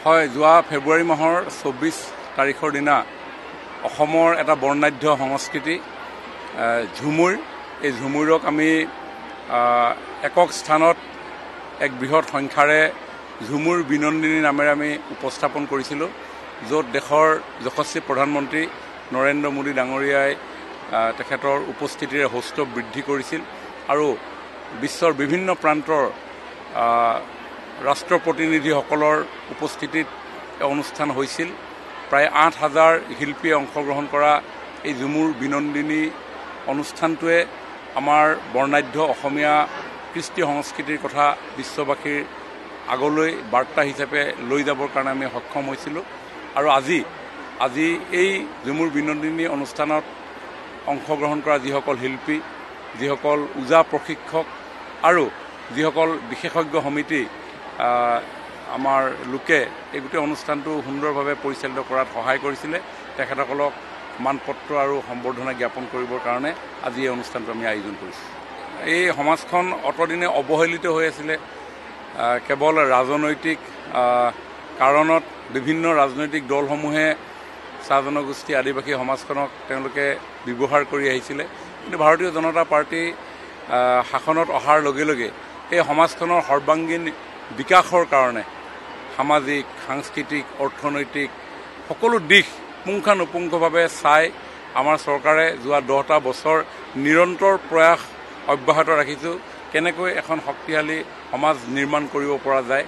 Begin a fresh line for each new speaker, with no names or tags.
হয়, যোৱা ফেব্ৰুৱাৰী মাহৰ ২৪ তাৰিখৰ দিনা অসমৰ এটা বৰ্ণাঢ্য সংস্কৃতি ঝুমুৰ, এই ঝুমুৰক আমি একক স্থানত এক বৃহৎ সংখ্যাৰে ঝুমুৰ বিনন্দিনী নামেৰে আমি উপস্থাপন কৰিছিলোঁ, য'ত দেশৰ যশস্বী প্ৰধানমন্ত্ৰী নৰেন্দ্ৰ মোদী ডাঙৰীয়াই তেখেতৰ উপস্থিতিৰে হৌষ্টৱ বৃদ্ধি কৰিছিল আৰু বিশ্বৰ বিভিন্ন প্ৰান্তৰ ৰাষ্ট্ৰপ্ৰতিনিধিসকলৰ উপস্থিতিত অনুষ্ঠান হৈছিল। প্ৰায় ৮,০০০ শিল্পীয়ে অংশগ্ৰহণ কৰা এই ঝুমুৰ বিনন্দিনী অনুষ্ঠানটোৱে আমাৰ বৰ্ণাঢ্য অসমীয়া কৃষ্টি সংস্কৃতিৰ কথা বিশ্ববাসীৰ আগলৈ বাৰ্তা হিচাপে লৈ যাবৰ কাৰণে আমি সক্ষম হৈছিলোঁ। আৰু আজি এই ঝুমুৰ বিনন্দিনী অনুষ্ঠানত অংশগ্ৰহণ কৰা যিসকল শিল্পী, যিসকল ওজা প্ৰশিক্ষক আৰু যিসকল বিশেষজ্ঞ সমিতি আমাৰ লোকে এই গোটেই অনুষ্ঠানটো সুন্দৰভাৱে পৰিচালিত কৰাত সহায় কৰিছিলে, তেখেতসকলক মানপত্ৰ আৰু সম্বৰ্ধনা জ্ঞাপন কৰিবৰ কাৰণে আজি এই অনুষ্ঠানটো আমি আয়োজন কৰিছোঁ। এই সমাজখন অতদিনে অৱহেলিত হৈ আছিলে, কেৱল ৰাজনৈতিক কাৰণত বিভিন্ন ৰাজনৈতিক দলসমূহে চাহ জনগোষ্ঠী আদিবাসী সমাজখনক তেওঁলোকে ব্যৱহাৰ কৰি আহিছিলে। কিন্তু ভাৰতীয় জনতা পাৰ্টি শাসনত অহাৰ লগে লগে এই সমাজখনৰ সৰ্বাংগীন বিকাশৰ কাৰণে সামাজিক, সাংস্কৃতিক, অৰ্থনৈতিক সকলো দিশ পুংখানুপুংখভাৱে চাই আমাৰ চৰকাৰে যোৱা 10টা বছৰ নিৰন্তৰ প্ৰয়াস অব্যাহত ৰাখিছোঁ, কেনেকৈ এখন শক্তিশালী সমাজ নিৰ্মাণ কৰিব পৰা যায়।